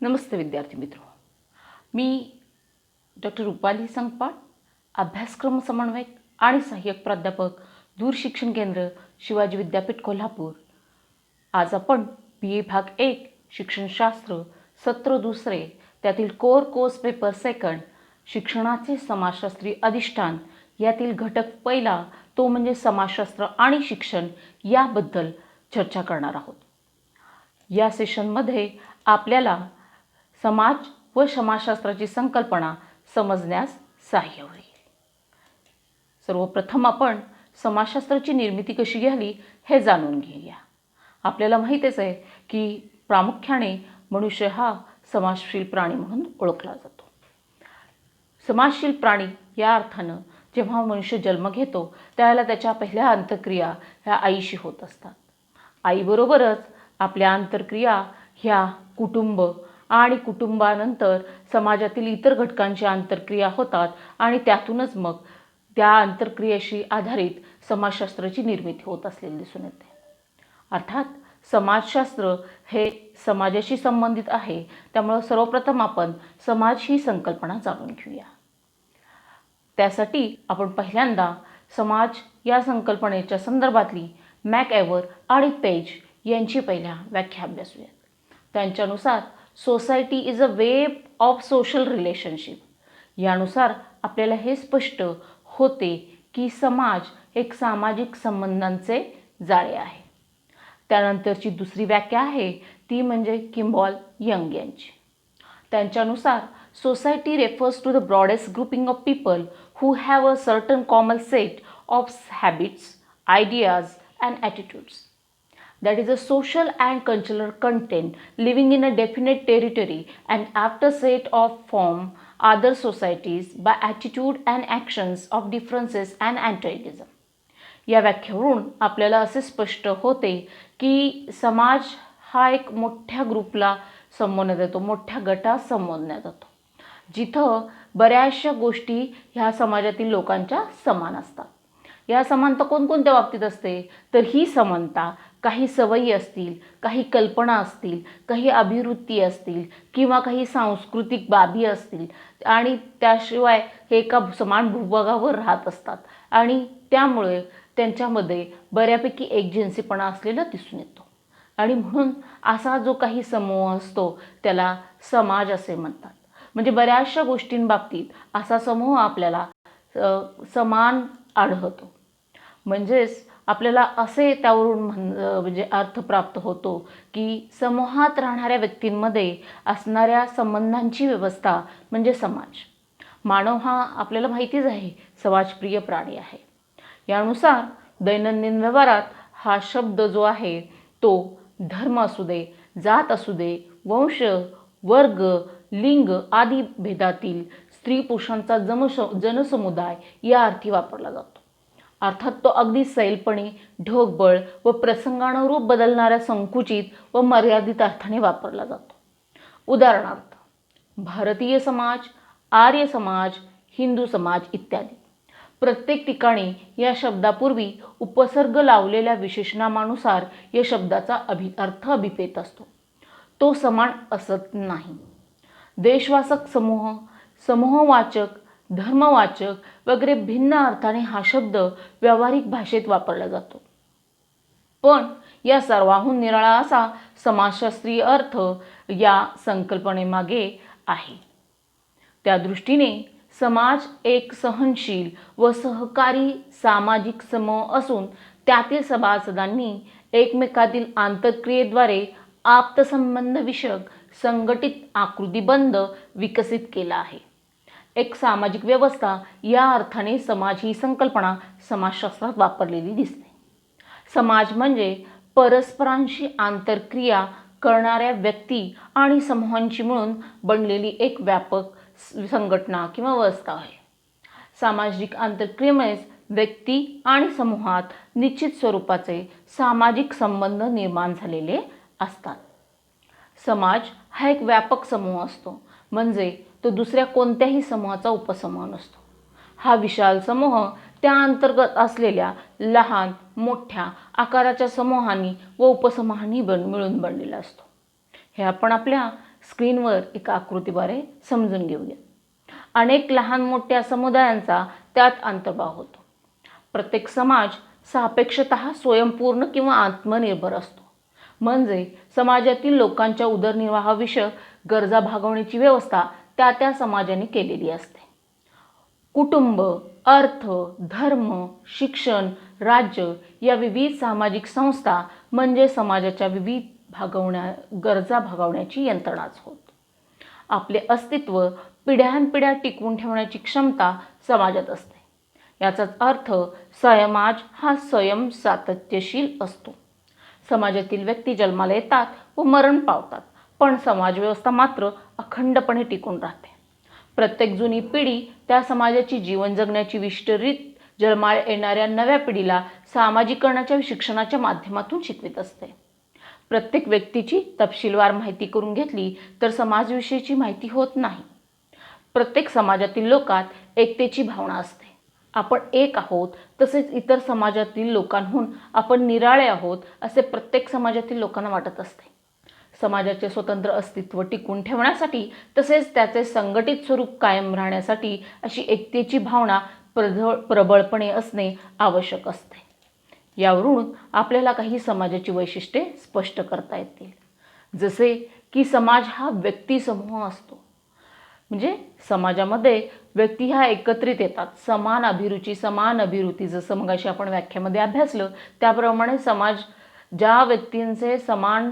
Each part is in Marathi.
नमस्ते विद्यार्थी मित्रों, मी डॉक्टर रुपाली संकपाळ, अभ्यासक्रम समन्वयक आणि सहाय्यक प्राध्यापक, दूर शिक्षण केंद्र, शिवाजी विद्यापीठ कोल्हापूर। आज आपण BA भाग 1 शिक्षणशास्त्र सत्र दुसरे त्यातील कोर कोर्स पेपर सेकंड शिक्षणाचे समाजशास्त्रीय अधिष्ठान यातील घटक पहिला तो म्हणजे समाजशास्त्र आणि शिक्षण याबद्दल चर्चा करणार आहोत। या सेशनमध्ये आपल्याला समाज व समाजशास्त्राची संकल्पना समजण्यास सहाय्य होईल। सर्वप्रथम आपण समाजशास्त्राची निर्मिती कशी झाली हे जाणून घेऊया। आपल्याला माहितीच आहे की प्रामुख्याने मनुष्य हा समाजशील प्राणी म्हणून ओळखला जातो। समाजशील प्राणी या अर्थानं जेव्हा मनुष्य जन्म घेतो त्यावेळेला त्याच्या पहिल्या अंतक्रिया ह्या आईशी होत असतात। आईबरोबरच आपल्या अंतक्रिया ह्या कुटुंब आणि कुटुंबानंतर समाजातील इतर घटकांची अंतर्क्रिया होतात आणि त्यातूनच मग त्या अंतर्क्रियेशी आधारित समाजशास्त्राची निर्मिती होत असलेली दिसून येते। अर्थात समाजशास्त्र हे समाजाशी संबंधित आहे, त्यामुळे सर्वप्रथम आपण समाज ही संकल्पना जाणून घेऊया। त्यासाठी आपण पहिल्यांदा समाज या संकल्पनेच्या संदर्भातली मॅकएव्हर आणि पेज यांची पहिल्या व्याख्या अभ्यासूया। त्यांच्यानुसार society is a web of social relationship यानुसार आपल्याला हे स्पष्ट होते की समाज एक सामाजिक संबंधांचे जाळे आहे। त्यानंतरची दुसरी व्याख्या आहे ती म्हणजे किंबॉल यंग यांची। त्यांच्यानुसार society refers to the broadest grouping of people who have a certain common set of habits, ideas and attitudes. That is a social and cultural content living in a definite territory and after set of form other societies by attitude and actions of differences and antagonism. या व्याख्येवरून आपल्याला असे स्पष्ट होते की समाज हा एक मोठ्या ग्रुपला संबोधण्यात येतो, मोठ्या गटात संबोधण्यात येतो, जिथं बऱ्याचशा गोष्टी ह्या समाजातील लोकांच्या समान असतात। या समानता कोणकोणत्या बाबतीत असते तर ही समानता काही सवयी असतील, काही कल्पना असतील, काही अभिवृत्ती असतील किंवा काही सांस्कृतिक बाबी असतील आणि त्याशिवाय हे एका समान भूभागावर राहत असतात आणि त्यामुळे त्यांच्यामध्ये बऱ्यापैकी एकजिन्सीपणा असलेला दिसून येतो आणि म्हणून असा जो काही समूह असतो त्याला समाज असे म्हणतात। म्हणजे बऱ्याचशा गोष्टींबाबतीत असा समूह आपल्याला समान आढळतो। म्हणजेच आपल्याला असे त्यावरून म्हणजे अर्थ प्राप्त होतो की समूहात राहणाऱ्या व्यक्तींमध्ये असणाऱ्या संबंधांची व्यवस्था म्हणजे समाज। मानव हा आपल्याला माहितीच आहे समाजप्रिय प्राणी आहे। यानुसार दैनंदिन व्यवहारात हा शब्द जो आहे तो धर्म असू दे, जात असू दे, वंश, वर्ग, लिंग आदी भेदातील स्त्री पुरुषांचा जनसमुदाय या अर्थी वापरला जातो। अर्थात तो अगदी सैलपणे ढोबळ व प्रसंगानुरूप बदलणाऱ्या संकुचित व मर्यादित अर्थाने वापरला जातो। उदाहरणार्थ भारतीय समाज, आर्य समाज, हिंदू समाज इत्यादी। प्रत्येक ठिकाणी या शब्दापूर्वी उपसर्ग लावलेल्या विशेषणानुसार या शब्दाचा अर्थ अभिप्रेत असतो, तो समान असत नाही। देशवाचक समूह, समूहवाचक, धर्मवाचक वगैरे भिन्न अर्थाने हा शब्द व्यावहारिक भाषेत वापरला जातो, पण या सर्वाहून निराळा असा समाजशास्त्रीय अर्थ या संकल्पनेमागे आहे। त्या दृष्टीने समाज एक सहनशील व सहकारी सामाजिक समूह असून त्यातील सभासदांनी एकमेकातील आंतरक्रियेद्वारे आप्तसंबंध विषयक संघटित आकृतिबंध विकसित केला आहे। एक सामाजिक व्यवस्था या अर्थाने समाज ही संकल्पना समाजशास्त्रात वापरलेली दिसते। समाज म्हणजे परस्परांशी आंतरक्रिया करणाऱ्या व्यक्ती आणि समूहांची मिळून बनलेली एक व्यापक संघटना किंवा व्यवस्था आहे। सामाजिक आंतरक्रियेमुळेच व्यक्ती आणि समूहात निश्चित स्वरूपाचे सामाजिक संबंध निर्माण झालेले असतात। समाज हा एक व्यापक समूह असतो, म्हणजे तो दुसऱ्या कोणत्याही समूहाचा उपसमूह नसतो। हा विशाल समूह त्या अंतर्गत असलेल्या लहान मोठ्या आकाराच्या समूहांनी व उपसमूहांनी मिळून बनलेला असतो। हे आपण आपल्या स्क्रीनवर एका आकृतीद्वारे समजून घेऊया. अनेक लहान मोठ्या समुदायांचा त्यात अंतर्भाव होतो. प्रत्येक समाज सापेक्षतः स्वयंपूर्ण किंवा आत्मनिर्भर असतो. म्हणजे समाजातील लोकांच्या उदरनिर्वाहाविषयक गरजा भागवण्याची व्यवस्था त्या त्या समाजाने केलेली असते. कुटुंब, अर्थ, धर्म, शिक्षण, राज्य या विविध सामाजिक संस्था म्हणजे समाजाच्या विविध गरजा भागवण्याची यंत्रणाच होत. आपले अस्तित्व पिढ्यानपिढ्या टिकवून ठेवण्याची क्षमता समाजात असते. याचाच अर्थ समाज हा सातत्यशील असतो. समाजातील व्यक्ती जन्माला येतात व मरण पावतात, पण समाजव्यवस्था मात्र अखंडपणे टिकून राहते. प्रत्येक जुनी पिढी त्या समाजाची जीवन जगण्याची विशिष्ट रीत जन्माला येणाऱ्या नव्या पिढीला सामाजिकरणाच्या शिक्षणाच्या माध्यमातून शिकवित असते. प्रत्येक व्यक्तीची तपशीलवार माहिती करून घेतली तर समाजाविषयीची माहिती होत नाही. प्रत्येक समाजातील लोकात एकतेची भावना असते. आपण एक आहोत, तसेच इतर समाजातील लोकांहून आपण निराळे आहोत असे प्रत्येक समाजातील लोकांना वाटत असते. समाजाचे स्वतंत्र अस्तित्व टिकून ठेवण्यासाठी तसेच त्याचे संघटित स्वरूप कायम राहण्यासाठी अशी एकतेची भावना प्रबळपणे असणे आवश्यक असते. यावरून आपल्याला काही समाजाची वैशिष्ट्ये स्पष्ट करता येतील. जसे की समाज हा व्यक्तिसमूह असतो. म्हणजे समाजामध्ये व्यक्ती ह्या एकत्रित येतात. समान अभिरुची, समान अभिरुची, जसं मगाशी आपण व्याख्यामध्ये अभ्यासलं त्याप्रमाणे समाज ज्या व्यक्तींचे समान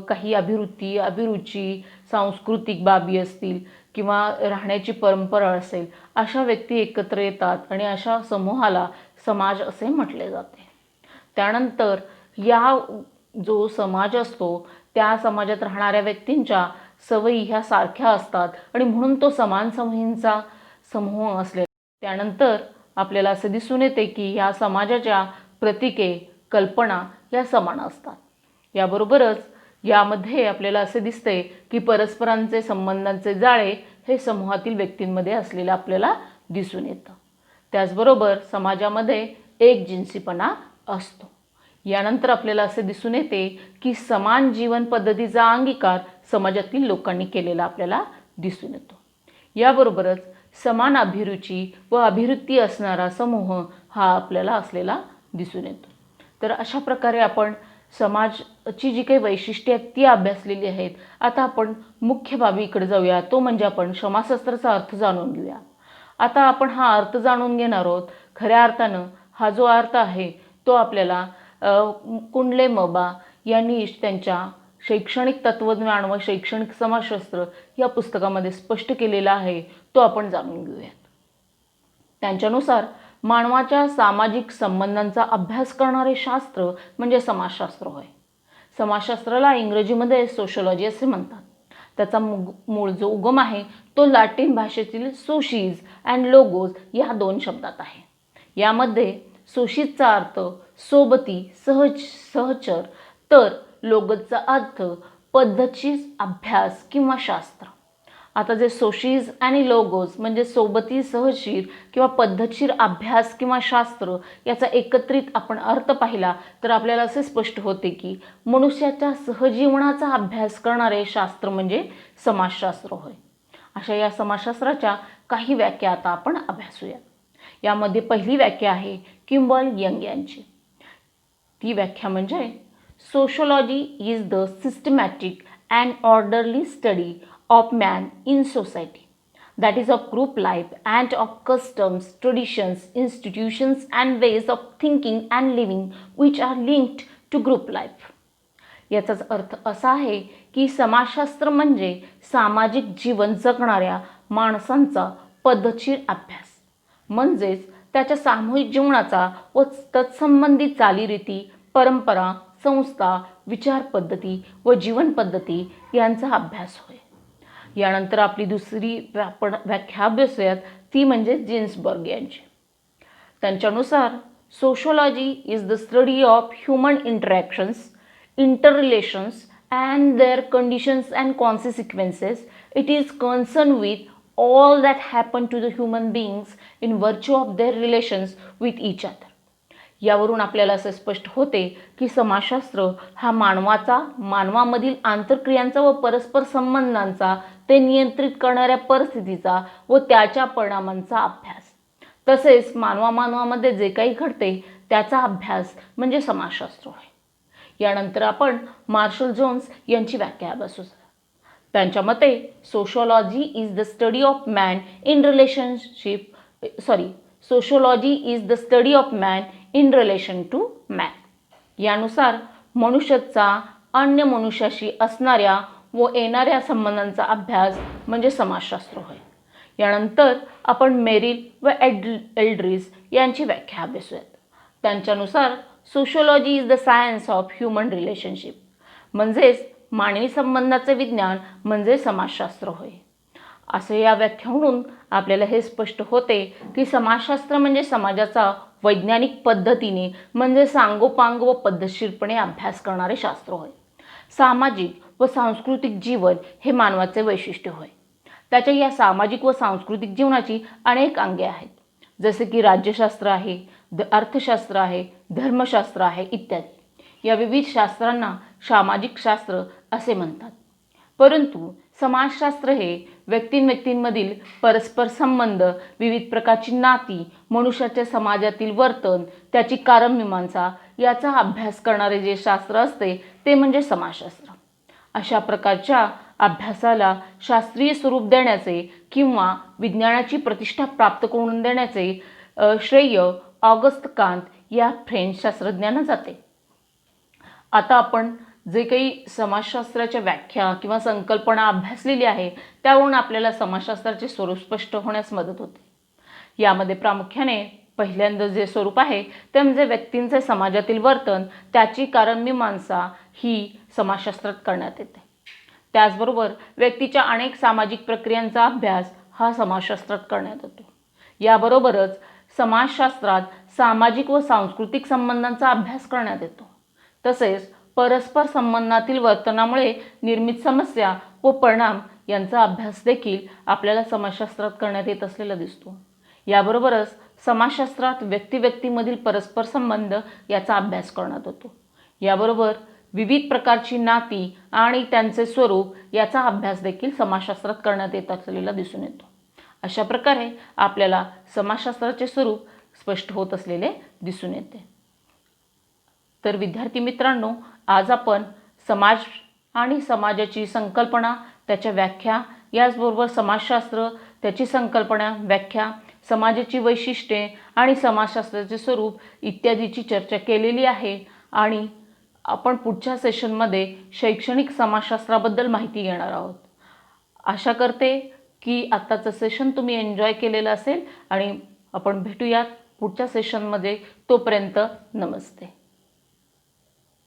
काही अभिरुची, सांस्कृतिक बाबी असतील किंवा राहण्याची परंपरा असेल, अशा व्यक्ती एकत्र येतात आणि अशा समूहाला समाज असे म्हटले जाते. त्यानंतर जो समाज असतो त्या समाजात राहणाऱ्या व्यक्तींच्या सवयी ह्या सारख्या असतात आणि म्हणून तो समान सवयींचा समूह असले. त्यानंतर आपल्याला असे दिसून येते की या समाजाच्या प्रतीके, कल्पना या समान असतात. याबरोबरच यामध्ये आपल्याला असे दिसते की परस्परांचे संबंधांचे जाळे हे समूहातील व्यक्तींमध्ये असलेलं आपल्याला दिसून येतं. त्याचबरोबर समाजामध्ये एकजिन्सीपणा असतो. यानंतर आपल्याला असे दिसून येते की समान जीवन पद्धतीचा अंगीकार समाजातील लोकांनी केलेला आपल्याला दिसून येतो. याबरोबरच समान अभिरुची व अभिवृत्ती असणारा समूह हा आपल्याला असलेला दिसून येतो. तर अशा प्रकारे आपण समाजाची जी काही वैशिष्ट्ये आहेत ती अभ्यासलेली आहेत. आता आपण मुख्य बाबीकडे जाऊया, तो म्हणजे आपण समाजशास्त्राचा अर्थ जाणून घेऊया. आता आपण हा अर्थ जाणून घेणार आहोत. खऱ्या अर्थानं हा जो अर्थ आहे तो आपल्याला कुंडले मबा यांनी त्यांच्या शैक्षणिक तत्त्वज्ञान व शैक्षणिक समाजशास्त्र या पुस्तकामध्ये स्पष्ट केलेला आहे, तो आपण जाणून घेऊयात. त्यांच्यानुसार मानवाच्या सामाजिक संबंधांचा अभ्यास करणारे शास्त्र म्हणजे समाजशास्त्र होय. समाजशास्त्राला इंग्रजीमध्ये सोशिओलॉजी असे म्हणतात. त्याचा मूळ जो उगम आहे तो लॅटिन भाषेतील सोशीज अँड लोगोस या दोन शब्दात आहे. यामध्ये सोशीजचा अर्थ सोबती, सहचर, तर लोगसचा अर्थ पद्धतशीर अभ्यास किंवा शास्त्र. आता जे सोशीज आणि लोगोस म्हणजे सोबती, सहशीर किंवा पद्धतशीर अभ्यास किंवा शास्त्र याचा एकत्रित आपण अर्थ पाहिला तर आपल्याला असे स्पष्ट होते की मनुष्याच्या सहजीवनाचा अभ्यास करणारे शास्त्र म्हणजे समाजशास्त्र होय. अशा या समाजशास्त्राच्या काही व्याख्या आता आपण अभ्यासूया. यामध्ये पहिली व्याख्या आहे किंबल यंग यांची. ती व्याख्या म्हणजे sociology is the systematic and orderly study of man in society, that is of group life and of customs, traditions, institutions and ways of thinking and living which are linked to group life. याचाच अर्थ असा आहे की समाजशास्त्र म्हणजे सामाजिक जीवन जगणाऱ्या माणसांचा पद्धतशीर अभ्यास, म्हणजेच त्याच्या सामूहिक जीवनाचा व तत्संबंधी चालीरीती, परंपरा, संस्था, विचार पद्धती व जीवन पद्धती यांचा अभ्यास होय. यानंतर आपली दुसरी आपण व्याख्या अभ्यासूयात, ती म्हणजे जिन्सबर्ग यांची. त्यांच्यानुसार sociology is the study of human interactions, interrelations and their conditions and consequences. It is concern with all that happen to the human beings in virtue of their relations with each other. यावरून आपल्याला असे स्पष्ट होते की समाजशास्त्र हा मानवामधील आंतरक्रियांचा व परस्पर संबंधांचा, ते नियंत्रित करणाऱ्या परिस्थितीचा व त्याच्या परिणामांचा अभ्यास, तसेच मानवामध्ये जे काही घडते त्याचा अभ्यास म्हणजे समाजशास्त्र होय. यानंतर आपण मार्शल जोन्स यांची व्याख्या अभ्यासू. त्यांच्या मते sociology is the study of man in relation to man. यानुसार मनुष्याचा अन्य मनुष्याशी असणाऱ्या व येणाऱ्या संबंधांचा अभ्यास म्हणजे समाजशास्त्र होय. यानंतर आपण मेरिल व एल्ड्रिज यांची व्याख्या अभ्यासूयात. त्यांच्यानुसार sociology is the science of human relationship, म्हणजेच मानवी संबंधाचे विज्ञान म्हणजे समाजशास्त्र होय. असे या व्याख्यावरून आपल्याला हे स्पष्ट होते की समाजशास्त्र म्हणजे समाजाचा वैज्ञानिक पद्धतीने म्हणजे सांगोपांग व पद्धतशीरपणे अभ्यास करणारे शास्त्र होय. सामाजिक व सांस्कृतिक जीवन हे मानवाचे वैशिष्ट्य होय. त्याच्या या सामाजिक व सांस्कृतिक जीवनाची अनेक अंगे आहेत, जसे की राज्यशास्त्र आहे, अर्थशास्त्र आहे, धर्मशास्त्र आहे इत्यादी. या विविध शास्त्रांना सामाजिक शास्त्र असे म्हणतात. परंतु समाजशास्त्र हे व्यक्तींमधील परस्पर संबंध, विविध प्रकारची नाती, मनुष्याच्या समाजातील वर्तन, त्याची कारणमीमांसा याचा अभ्यास करणारे जे शास्त्र असते ते म्हणजे समाजशास्त्र. अशा प्रकारच्या अभ्यासाला शास्त्रीय स्वरूप देण्याचे किंवा विज्ञानाची प्रतिष्ठा प्राप्त करून देण्याचे श्रेय ऑगस्ट कांत या फ्रेंच शास्त्रज्ञांना जाते. आता आपण जे काही समाजशास्त्राच्या व्याख्या किंवा संकल्पना अभ्यासलेली आहे त्यावरून आपल्याला समाजशास्त्राचे स्वरूप स्पष्ट होण्यास मदत होते. यामध्ये प्रामुख्याने पहिल्यांदा जे स्वरूप आहे ते म्हणजे व्यक्तींचे समाजातील वर्तन, त्याची कारणमीमांसा ही समाजशास्त्रात करण्यात येते. त्याचबरोबर व्यक्तीच्या अनेक सामाजिक प्रक्रियांचा अभ्यास हा समाजशास्त्रात करण्यात येतो. याबरोबरच समाजशास्त्रात सामाजिक व सांस्कृतिक संबंधांचा अभ्यास करण्यात येतो. तसेच परस्पर संबंधातील वर्तनामुळे निर्मित समस्या व परिणाम यांचा अभ्यास देखील आपल्याला समाजशास्त्रात करण्यात येत असलेला दिसतो. याबरोबरच समाजशास्त्रात व्यक्तीमधील परस्पर संबंध याचा अभ्यास करण्यात येतो. याबरोबर विविध प्रकारची नाती आणि त्यांचे स्वरूप याचा अभ्यास देखील समाजशास्त्रात करण्यात येत असलेला दिसून येतो. अशा प्रकारे आपल्याला समाजशास्त्राचे स्वरूप स्पष्ट होत असलेले दिसून येते. तर विद्यार्थी मित्रांनो, आज आपण समाज आणि समाजाची संकल्पना, त्याच्या व्याख्या, याचबरोबर समाजशास्त्र, त्याची संकल्पना, व्याख्या, समाजाची वैशिष्ट्ये आणि समाजशास्त्राचे स्वरूप इत्यादीची चर्चा केलेली आहे. आणि आपण पुढच्या सेशनमध्ये शैक्षणिक समाजशास्त्राबद्दल माहिती घेणार आहोत. आशा करते की आत्ताचं सेशन तुम्ही एन्जॉय केलेलं असेल आणि आपण भेटूयात पुढच्या सेशनमध्ये. तोपर्यंत नमस्ते.